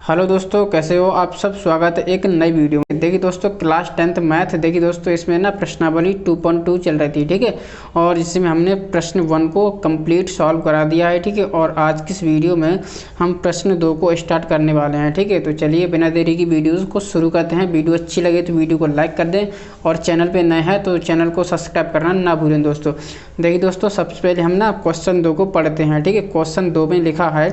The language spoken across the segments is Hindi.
हेलो दोस्तों, कैसे हो आप सब। स्वागत है एक नई वीडियो में। देखिए दोस्तों, क्लास 10th मैथ देखिए दोस्तों, इसमें ना प्रश्नावली 2.2 चल रही थी, ठीक है। और जिसमें हमने प्रश्न 1 को कंप्लीट सॉल्व करा दिया है, ठीक है। और आज की इस वीडियो में हम प्रश्न 2 को स्टार्ट करने वाले हैं, ठीक है। तो चलिए बिना देरी की वीडियोज़ को शुरू करते हैं। वीडियो अच्छी लगे तो वीडियो को लाइक कर दें और चैनल पर नए हैं तो चैनल को सब्सक्राइब करना ना भूलें दोस्तों। देखिए दोस्तों, सबसे पहले हम ना क्वेश्चन 2 को पढ़ते हैं, ठीक है। क्वेश्चन 2 में लिखा है,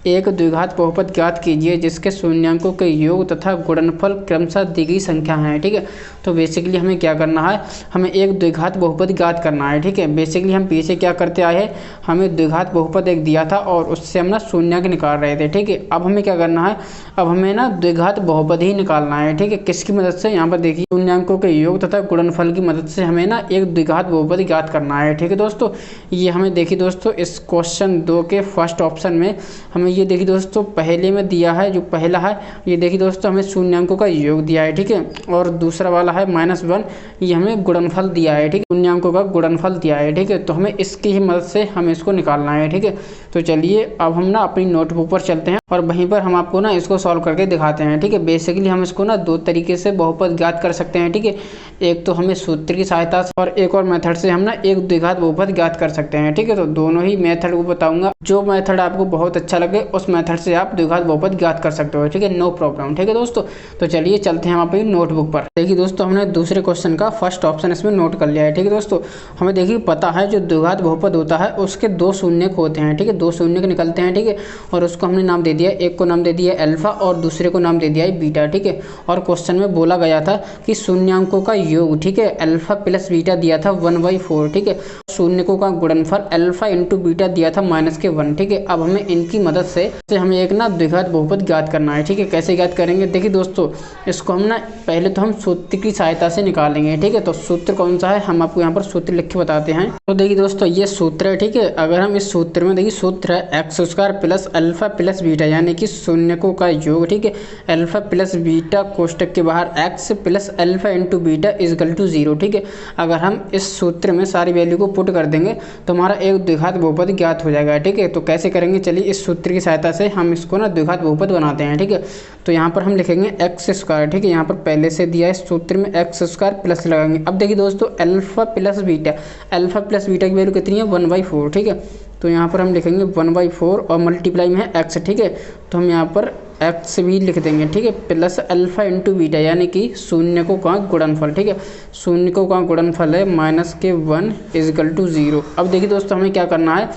एक द्विघात बहुपद ज्ञात कीजिए जिसके शून्यांकों के योग तथा गुणनफल क्रमशः दी गई संख्या है, ठीक है। तो बेसिकली हमें क्या करना है, हमें एक द्विघात बहुपद ज्ञात करना है, ठीक है। बेसिकली हम पीछे क्या करते आए हैं, हमें द्विघात बहुपद एक दिया था और उससे हम ना शून्यांक निकाल रहे थे, ठीक है। अब हमें क्या करना है, अब हमें ना द्विघात बहुपद ही निकालना है, ठीक है। किसकी मदद से, यहाँ पर देखिए शून्यांकों के योग तथा गुणनफल की मदद से हमें ना एक द्विघात बहुपद ज्ञात करना है, ठीक है दोस्तों। ये हमें देखिए दोस्तों, इस क्वेश्चन 2 के फर्स्ट ऑप्शन में हमें ये देखिए दोस्तों पहले में दिया है, जो पहला है ये देखिए दोस्तों हमें शून्यांकों का योग दिया है, ठीक है। और दूसरा वाला है -1, ये हमें गुणनफल दिया है, ठीक है। शून्यांकों का गुणनफल दिया है, ठीक है। तो हमें इसकी ही मदद से हमें इसको निकालना है, ठीक है। तो चलिए अब हम ना अपनी नोटबुक पर चलते हैं और वहीं पर हम आपको ना इसको सॉल्व करके दिखाते हैं, ठीक है। बेसिकली हम इसको ना 2 तरीके से बहुपद ज्ञात कर सकते हैं, ठीक है। एक तो हमें सूत्र की सहायता से और एक और मेथड से हम ना एक द्विघात बहुपद ज्ञात कर सकते हैं, ठीक है। तो दोनों ही मेथड को बताऊंगा, जो मेथड आपको बहुत अच्छा लगे उस मेथड से आप द्विघात बहुपद ज्ञात कर सकते हो, ठीक है। नो प्रॉब्लम, ठीक है दोस्तों। तो चलिए चलते हैं हम अपनी नोटबुक पर। देखिए दोस्तों, हमने दूसरे क्वेश्चन का फर्स्ट ऑप्शन इसमें नोट कर लिया है, ठीक है दोस्तों। हमें देखिए पता है जो द्विघात बहुपद होता है उसके 2 शून्यक होते हैं, ठीक है। 2 शून्यक निकलते हैं, ठीक है। और उसको हमने नाम दे दिया, एक को नाम दे दिया अल्फा और दूसरे को नाम दे दिया है बीटा, ठीक है। और क्वेश्चन में बोला गया था कि शून्यांकों का योग, ठीक है, अल्फा प्लस बीटा दिया था 1/4, ठीक है। शून्यकों का गुणनफल अल्फा इंटू बीटा दिया था -1, ठीक है। अब हमें इनकी मदद से हमें एक ना द्विघात बहुपद ज्ञात करना है, ठीक है। कैसे ज्ञात करेंगे, देखिए दोस्तों इसको हम ना पहले तो हम सूत्र की सहायता से निकालेंगे, ठीक है। तो सूत्र कौन सा है, हम आपको यहाँ पर सूत्र लिख के बताते हैं। तो देखिए दोस्तों ये सूत्र है, ठीक है। अगर हम इस सूत्र में देखिए सूत्र है x² plus alpha plus beta, यानी कि शून्यकों का योग, ठीक है। अल्फा प्लस बीटा कोष्टक के बाहर x plus alpha into beta equal to 0, ठीक है। अगर हम इस सूत्र में सारी वैल्यू को पुट कर देंगे तो हमारा एक द्विघात बहुपद ज्ञात हो जाएगा, ठीक है। तो कैसे करेंगे, चलिए इस सूत्र की सहायता से हम इसको ना द्विघात बहुपद बनाते हैं, ठीक है। तो यहाँ पर हम लिखेंगे x², ठीक है। यहाँ पर पहले से दिया है सूत्र में x² प्लस लगाएंगे। अब देखिए दोस्तों अल्फा प्लस बीटा की वैल्यू कितनी है 1/4, ठीक है। तो यहाँ पर हम लिखेंगे 1/4 और मल्टीप्लाई में है x, ठीक है। तो हम यहाँ पर x भी लिख देंगे, ठीक है, प्लस अल्फा इंटू बीटा, यानी कि शून्यकों का गुणनफल, ठीक है। शून्यकों का गुणनफल है -1 इजकल टू 0। अब देखिए दोस्तों हमें क्या करना है,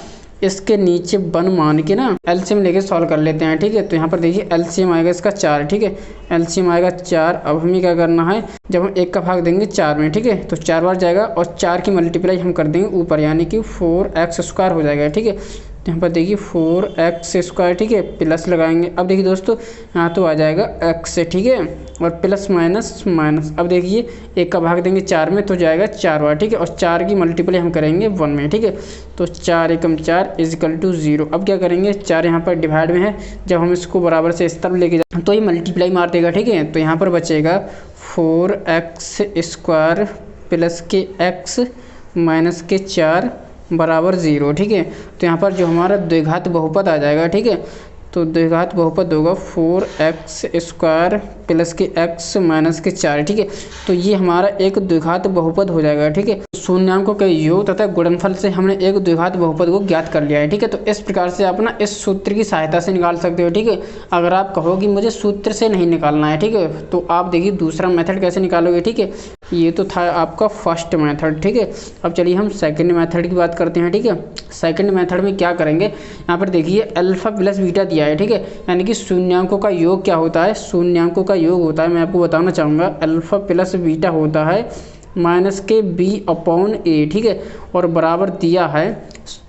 इसके नीचे 1 मान के ना एलसीएम लेके सॉल्व कर लेते हैं, ठीक है। तो यहाँ पर देखिए एलसीएम आएगा इसका 4, ठीक है। एलसीएम आएगा 4। अब हमें क्या करना है, जब हम 1 का भाग देंगे 4 में, ठीक है, तो 4 बार जाएगा और 4 की मल्टीप्लाई हम कर देंगे ऊपर, यानी कि 4x² हो जाएगा, ठीक है। तो यहाँ पर देखिए 4x², ठीक है, प्लस लगाएंगे। अब देखिए दोस्तों यहाँ तो आ जाएगा x, ठीक है, और प्लस माइनस माइनस। अब देखिए 1 का भाग देंगे 4 में तो जाएगा 4 बार, ठीक है, और 4 की मल्टीप्लाई हम करेंगे 1 में, ठीक है। तो 4 एकम 4 इजकल टू 0। अब क्या करेंगे, 4 यहाँ पर डिवाइड में है, जब हम इसको बराबर से इस तरफ लेके जाए तो ये मल्टीप्लाई मार देगा, ठीक है। तो यहाँ पर बचेगा 4x² प्लस के x माइनस के 4 बराबर 0, ठीक है। तो यहाँ पर जो हमारा द्विघात बहुपद आ जाएगा, ठीक है। तो द्विघात बहुपद होगा 4x² प्लस के x माइनस के 4, ठीक है। तो ये हमारा एक द्विघात बहुपद हो जाएगा, ठीक है। शून्यांकों के योग तथा गुणनफल से हमने एक द्विघात बहुपद को ज्ञात कर लिया है, ठीक है। तो इस प्रकार से आप ना इस सूत्र की सहायता से निकाल सकते हो, ठीक है। अगर आप कहो कि मुझे सूत्र से नहीं निकालना है, ठीक है, तो आप देखिए दूसरा मेथड कैसे निकालोगे, ठीक है। ये तो था आपका फर्स्ट मेथड, ठीक है। अब चलिए हम सेकंड मेथड की बात करते हैं, ठीक है। सेकंड मेथड में क्या करेंगे, यहाँ पर देखिए अल्फा प्लस बीटा दिया है, ठीक है। यानी कि शून्यांकों का योग क्या होता है, शून्यांकों का योग होता है, मैं आपको बताना चाहूँगा, अल्फा प्लस बीटा होता है -b/a, ठीक है। और बराबर दिया है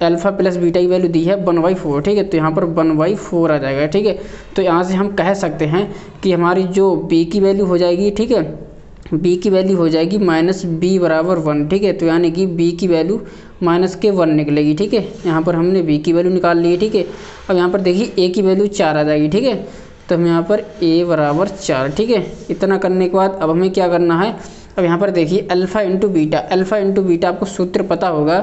अल्फा प्लस बीटा की वैल्यू दी है 1/4, ठीक है। तो यहाँ पर 1/4 आ जाएगा, ठीक है। तो यहाँ से हम कह सकते हैं कि हमारी जो b की वैल्यू हो जाएगी, ठीक है, b की वैल्यू हो जाएगी -b/1, ठीक है। तो यानी कि b की वैल्यू -1 निकलेगी, ठीक है। यहाँ पर हमने b की वैल्यू निकाल ली है, ठीक है। अब यहाँ पर देखिए a की वैल्यू 4 आ जाएगी, ठीक है। तो हम यहाँ पर a बराबर 4, ठीक है। इतना करने के बाद अब हमें क्या करना है, अब यहाँ पर देखिए अल्फा इंटू बीटा आपको सूत्र पता होगा,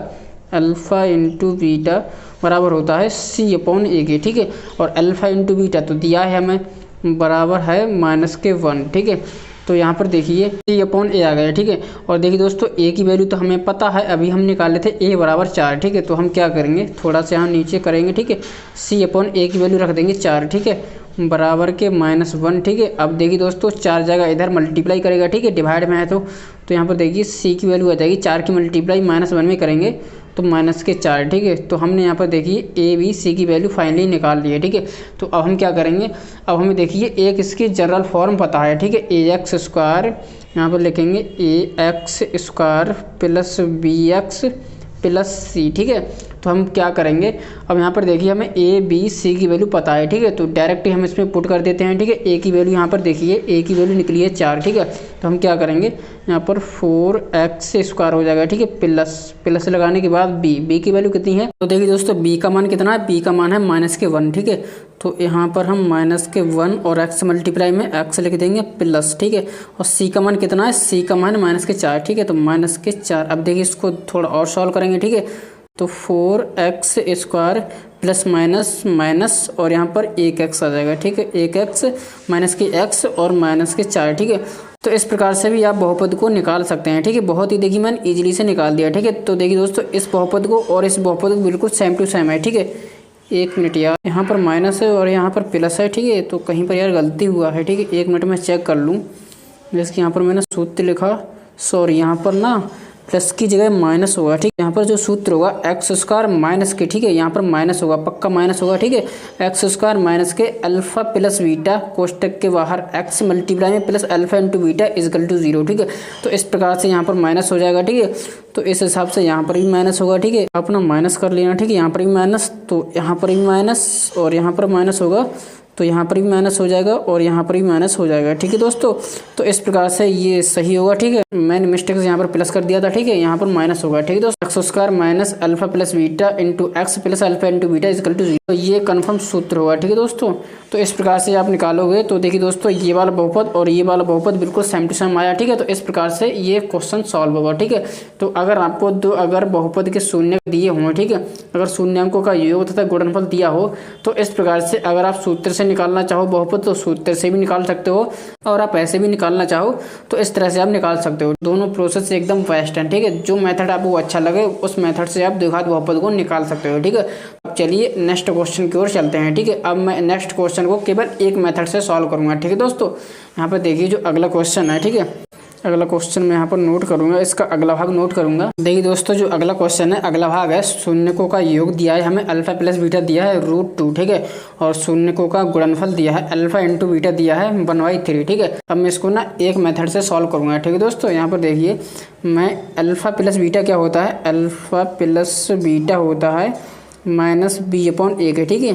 अल्फा इंटू बीटा बराबर होता है c/a के, ठीक है। और अल्फा इंटू बीटा तो दिया है हमें, बराबर है -1, ठीक है। तो यहाँ पर देखिए C/A आ गया, ठीक है। और देखिए दोस्तों A की वैल्यू तो हमें पता है, अभी हम निकाले थे A बराबर 4, ठीक है। तो हम क्या करेंगे, थोड़ा सा यहाँ नीचे करेंगे, ठीक है। C/A की वैल्यू रख देंगे 4, ठीक है, बराबर के -1, ठीक है। अब देखिए दोस्तों 4 जगह इधर मल्टीप्लाई करेगा, ठीक है, डिवाइड में है तो यहाँ पर देखिए C की वैल्यू आ जाएगी 4 की मल्टीप्लाई -1 में करेंगे तो -4, ठीक है। तो हमने यहाँ पर देखिए A B C की वैल्यू फाइनली निकाल ली है, ठीक है। तो अब हम क्या करेंगे, अब हमें देखिए एक इसकी जनरल फॉर्म पता है, ठीक है। AX² यहाँ पर लिखेंगे AX² plus BX plus C, ठीक है। तो हम क्या करेंगे, अब यहाँ पर देखिए हमें A B C की वैल्यू पता है, ठीक है। तो डायरेक्ट ही हम इसमें पुट कर देते हैं, ठीक है। A की वैल्यू यहाँ पर देखिए A की वैल्यू निकली है 4, ठीक है। तो हम क्या करेंगे, यहाँ पर 4x² हो जाएगा, ठीक है, प्लस लगाने के बाद B की वैल्यू कितनी है, तो देखिए दोस्तों B का मान कितना है, B का मान है -1, ठीक है। तो यहाँ पर हम -1 और x मल्टीप्लाई में x लिख देंगे प्लस, ठीक है। और C का मान कितना है, C का मान -4, ठीक है। तो -4, अब देखिए इसको थोड़ा और सॉल्व करेंगे, ठीक है। तो 4x² प्लस माइनस और यहाँ पर 1x आ जाएगा, ठीक है। 1x माइनस के x और -4, ठीक है। तो इस प्रकार से भी आप बहुपद को निकाल सकते हैं, ठीक है। बहुत ही देखिए मैंने इजीली से निकाल दिया, ठीक है। तो देखिए दोस्तों इस बहुपद को और इस बहुपद को बिल्कुल सेम टू सेम है, ठीक है। 1 मिनट यार, यहाँ पर माइनस है और यहाँ पर प्लस है, ठीक है। तो कहीं पर यार गलती हुआ है, ठीक है। 1 मिनट में चेक कर लूँ, जैसे कि यहाँ पर मैंने सूत्र लिखा, सॉरी यहाँ पर ना प्लस की जगह माइनस होगा, ठीक है। यहाँ पर जो सूत्र होगा x² माइनस के, ठीक है, यहाँ पर माइनस होगा, पक्का माइनस होगा, ठीक है। x² माइनस के अल्फा प्लस बीटा कोष्टक के बाहर x मल्टीप्लाई में plus alpha into beta equal to 0, ठीक है। तो इस प्रकार से यहाँ पर माइनस हो जाएगा, ठीक है। तो इस हिसाब से यहाँ पर भी माइनस होगा, ठीक है। अपना माइनस कर लेना, ठीक है। यहाँ पर भी माइनस, तो यहाँ पर भी माइनस और यहाँ पर माइनस होगा, तो यहाँ पर भी माइनस हो जाएगा और यहाँ पर भी माइनस हो जाएगा, ठीक है दोस्तों। तो इस प्रकार से ये सही होगा, ठीक है। मैंने मिस्टेक से यहाँ पर प्लस कर दिया था, ठीक है। यहाँ पर माइनस होगा, ठीक है दोस्तों। x² minus alpha plus beta into x plus alpha into beta equal to 0, तो ये कन्फर्म सूत्र होगा, ठीक है दोस्तों। तो इस प्रकार से आप निकालोगे तो देखिए दोस्तों ये वाला बहुपद और ये वाला बहुपद बिल्कुल सेम टू सेम आया, ठीक है। तो इस प्रकार से ये क्वेश्चन सॉल्व होगा, ठीक है। तो अगर आपको अगर बहुपद के शून्य दिए हों, ठीक है, अगर शून्यांकों का योग तथा गुणनफल दिया हो तो इस प्रकार से अगर आप सूत्र से निकालना चाहो बहुपद तो सूत्र से भी निकाल सकते हो, और आप ऐसे भी निकालना चाहो तो इस तरह से आप निकाल सकते हो। दोनों प्रोसेस एकदम बेस्ट हैं, ठीक है। जो मेथड आपको अच्छा लगे उस मेथड से आप द्विघात बहुपद को निकाल सकते हो, ठीक है। अब चलिए नेक्स्ट क्वेश्चन की ओर चलते हैं, ठीक है। अब मैं नेक्स्ट क्वेश्चन को केवल एक मेथड से सॉल्व करूंगा, ठीक है दोस्तों। यहाँ पर देखिए जो अगला क्वेश्चन है, ठीक है, अगला क्वेश्चन मैं यहाँ पर नोट करूंगा, इसका अगला भाग नोट करूंगा। देखिए दोस्तों जो अगला क्वेश्चन है, अगला भाग है, शून्यकों का योग दिया है हमें अल्फा प्लस बीटा दिया है √2, ठीक है। और शून्यकों का गुणनफल दिया है अल्फा इंटू बीटा दिया है 1/3, ठीक है। अब मैं इसको ना एक मेथड से सॉल्व करूंगा, ठीक है दोस्तों। यहाँ पर देखिए मैं अल्फा प्लस बीटा क्या होता है, अल्फा प्लस बीटा होता है -b/a के, ठीक है,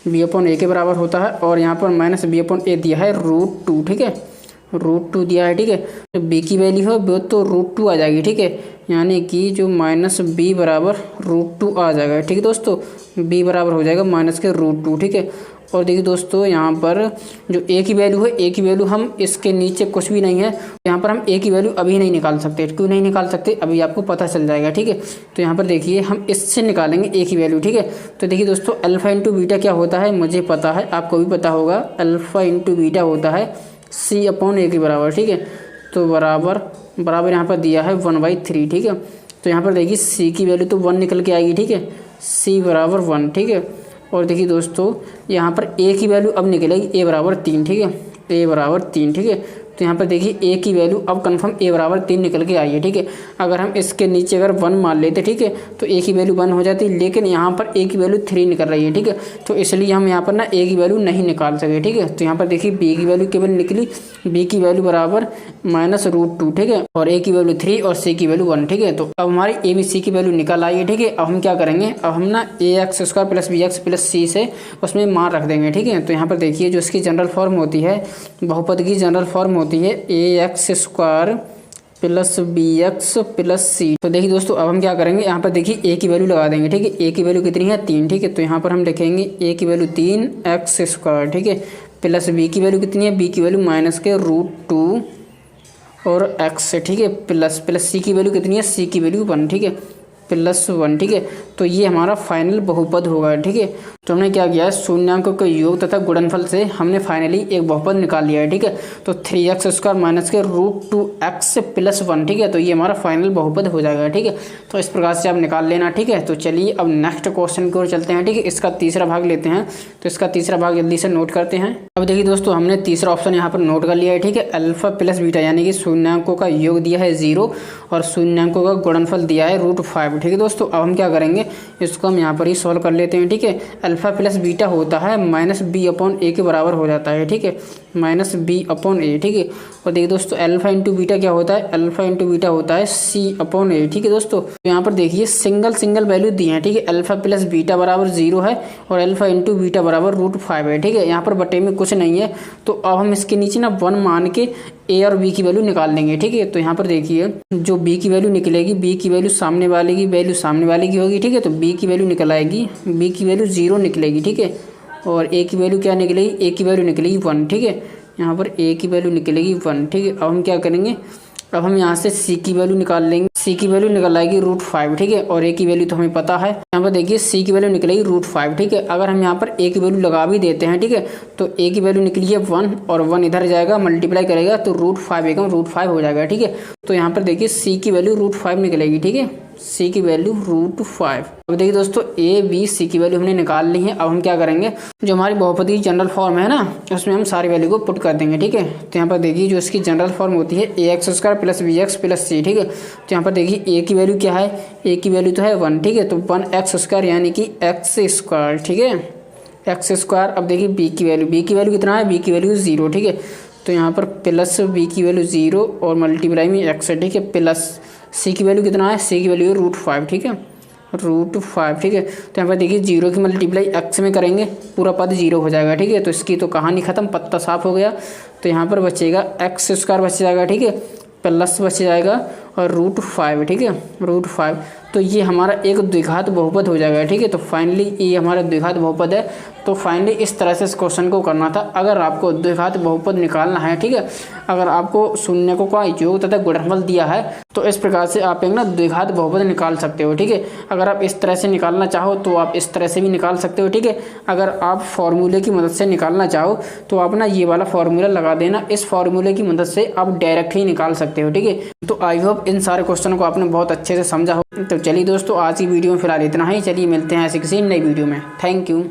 b/a के बराबर होता है। और यहाँ पर -b/a दिया है √2, ठीक है, √2 दिया है, ठीक है। तो b की वैल्यू हो वो तो √2 आ जाएगी, ठीक है। यानी कि जो -b बराबर √2 आ जाएगा, ठीक है दोस्तों। b बराबर हो जाएगा -√2, ठीक है। और देखिए दोस्तों यहाँ पर जो a की वैल्यू है, a की वैल्यू हम इसके नीचे कुछ भी नहीं है, यहाँ पर हम a की वैल्यू अभी नहीं निकाल सकते। क्यों नहीं निकाल सकते अभी आपको पता चल जाएगा, ठीक है। तो यहाँ पर देखिए हम इससे निकालेंगे a की वैल्यू, ठीक है। तो देखिए दोस्तों अल्फा इंटू बीटा क्या होता है मुझे पता है, आपको भी पता होगा, अल्फा इंटू बीटा होता है C/A के बराबर, ठीक है। तो बराबर यहाँ पर दिया है 1/3, ठीक है। तो यहाँ पर देखिए C की वैल्यू तो 1 निकल के आएगी, ठीक है, C बराबर 1, ठीक है। और देखिए दोस्तों यहाँ पर A की वैल्यू अब निकलेगी A बराबर 3, ठीक है, A बराबर 3, ठीक है। तो यहाँ पर देखिए A की वैल्यू अब कंफर्म A बराबर 3 निकल के आई है, ठीक है। अगर हम इसके नीचे अगर 1 मान लेते, ठीक है, तो A की वैल्यू 1 हो जाती, लेकिन यहाँ पर A की वैल्यू 3 निकल रही है, ठीक है। तो इसलिए हम यहाँ पर ना A की वैल्यू नहीं निकाल सके, ठीक है। तो यहाँ पर देखिए B की वैल्यू केवल निकली, B की वैल्यू बराबर -√2, ठीक है, और A की वैल्यू 3 और C की वैल्यू 1, ठीक है। तो अब हमारी A B C की वैल्यू निकल आई है, ठीक है। अब हम क्या करेंगे, अब हम ना AX² plus BX plus C से उसमें मान रख देंगे, ठीक है। तो यहाँ पर देखिए जो इसकी जनरल फॉर्म होती है, बहुपद की जनरल फॉर्म होती है AX² plus BX plus C। तो देखिए दोस्तों अब हम क्या करेंगे, यहाँ पर देखिए A की वैल्यू लगा देंगे, ठीक है। A की वैल्यू कितनी है 3, ठीक है। तो यहाँ पर हम लिखेंगे A की वैल्यू 3x², ठीक है, प्लस B की वैल्यू कितनी है, B की वैल्यू -√2 और x, ठीक है, प्लस C की वैल्यू कितनी है, C की वैल्यू 1, ठीक है, +1, ठीक है। तो ये हमारा फाइनल बहुपद होगा, ठीक है। तो हमने क्या किया है, शून्यांकों के योग तथा गुणनफल से हमने फाइनली एक बहुपद निकाल लिया है। ठीक है, तो 3x² माइनस के √2x + 1। ठीक है, तो ये हमारा फाइनल बहुपद हो जाएगा। ठीक है, तो इस प्रकार से आप निकाल लेना। ठीक है, तो चलिए अब नेक्स्ट क्वेश्चन की ओर चलते हैं। ठीक है, इसका तीसरा भाग लेते हैं। तो इसका तीसरा भाग जल्दी से नोट करते हैं। अब देखिए दोस्तों, हमने तीसरा ऑप्शन यहाँ पर नोट कर लिया है। ठीक है, अल्फा प्लस बीटा यानी कि शून्यांकों का योग दिया है 0 और शून्यांकों का गुणनफल दिया है √5। ठीक है दोस्तों, अब हम क्या करेंगे, इसको हम यहाँ पर ही सॉल्व कर लेते हैं। ठीक है, अल्फा प्लस बीटा होता है -b/a के बराबर हो जाता है। ठीक है, -b/a। ठीक है, और देखिए दोस्तों, अल्फा इंटू बीटा क्या होता है, अल्फा इंटू बीटा होता है c/a। ठीक है दोस्तों, तो यहाँ पर देखिए सिंगल वैल्यू दी है। ठीक है, अल्फा प्लस बीटा बराबर 0 है और अल्फा इंटू बीटा बराबर √5 है। ठीक है, यहाँ पर बटे में कुछ नहीं है, तो अब हम इसके नीचे ना 1 मान के a और b की वैल्यू निकाल लेंगे। ठीक है, तो यहाँ पर देखिए जो b की वैल्यू निकलेगी, b की वैल्यू सामने वाले की वैल्यू सामने वाले की होगी। ठीक है, तो b की वैल्यू निकल आएगी, b की वैल्यू 0 निकलेगी। ठीक है, और a की वैल्यू क्या निकलेगी, a की वैल्यू निकलेगी 1। ठीक है, यहाँ पर a की वैल्यू निकलेगी 1। ठीक है, अब हम क्या करेंगे, अब हम यहाँ से c की वैल्यू निकाल लेंगे। c की वैल्यू निकल आएगी √5। ठीक है, और a की वैल्यू तो हमें पता है, यहाँ पर देखिए c की वैल्यू निकलेगी √5। ठीक है, अगर हम यहाँ पर a की वैल्यू लगा भी देते हैं, ठीक है, तो a की वैल्यू निकली है 1 और 1 इधर जाएगा, मल्टीप्लाई करेगा तो √5 एकम √5 हो जाएगा। ठीक है, तो यहाँ पर देखिए c की वैल्यू √5 निकलेगी। ठीक है, c की वैल्यू √5। अब देखिए दोस्तों, a b c की वैल्यू हमने निकाल ली है। अब हम क्या करेंगे, जो हमारी बहुपद की जनरल फॉर्म है ना, उसमें हम सारी वैल्यू को पुट कर देंगे। ठीक है, तो यहाँ पर देखिए जो इसकी जनरल फॉर्म होती है ax² + bx + c। ठीक है, तो यहाँ पर देखिए a की वैल्यू क्या है, a की वैल्यू तो है 1। ठीक है, तो 1x² यानी कि x²। ठीक है, x²। अब देखिए b की वैल्यू कितना है, b की वैल्यू 0। ठीक है, तो यहाँ पर प्लस b की वैल्यू 0 और मल्टीप्लाई में x है। ठीक है, प्लस c की वैल्यू कितना है, c की वैल्यू है √5। ठीक है, √5। ठीक है, तो यहाँ पर देखिए 0 की मल्टीप्लाई x में करेंगे, पूरा पद 0 हो जाएगा। ठीक है, तो इसकी तो कहानी खत्म, पत्ता साफ हो गया। तो यहाँ पर बचेगा x² बच जाएगा। ठीक है, प्लस बच जाएगा और √5। ठीक है, √5। तो ये हमारा एक द्विघात बहुपद हो जाएगा। ठीक है, तो फाइनली ये हमारा द्विघात बहुपद है। तो फाइनली इस तरह से इस क्वेश्चन को करना था। अगर आपको द्विघात बहुपद निकालना है, ठीक है, अगर आपको शून्यकों का योग तथा गुणनफल दिया है, तो इस प्रकार से आप एक ना द्विघात बहुपद निकाल सकते हो। ठीक है, अगर आप इस तरह से निकालना चाहो तो आप इस तरह से भी निकाल सकते हो। ठीक है, अगर आप फॉर्मूले की मदद से निकालना चाहो तो आप ना ये वाला फॉर्मूला लगा देना, इस फॉर्मूले की मदद से आप डायरेक्ट ही निकाल सकते हो। ठीक है, तो आई होप इन सारे क्वेश्चनों को आपने बहुत अच्छे से समझा हो। तो चलिए दोस्तों, आज की वीडियो में फिलहाल इतना ही। चलिए मिलते हैं ऐसे किसी नई वीडियो में। Thank you.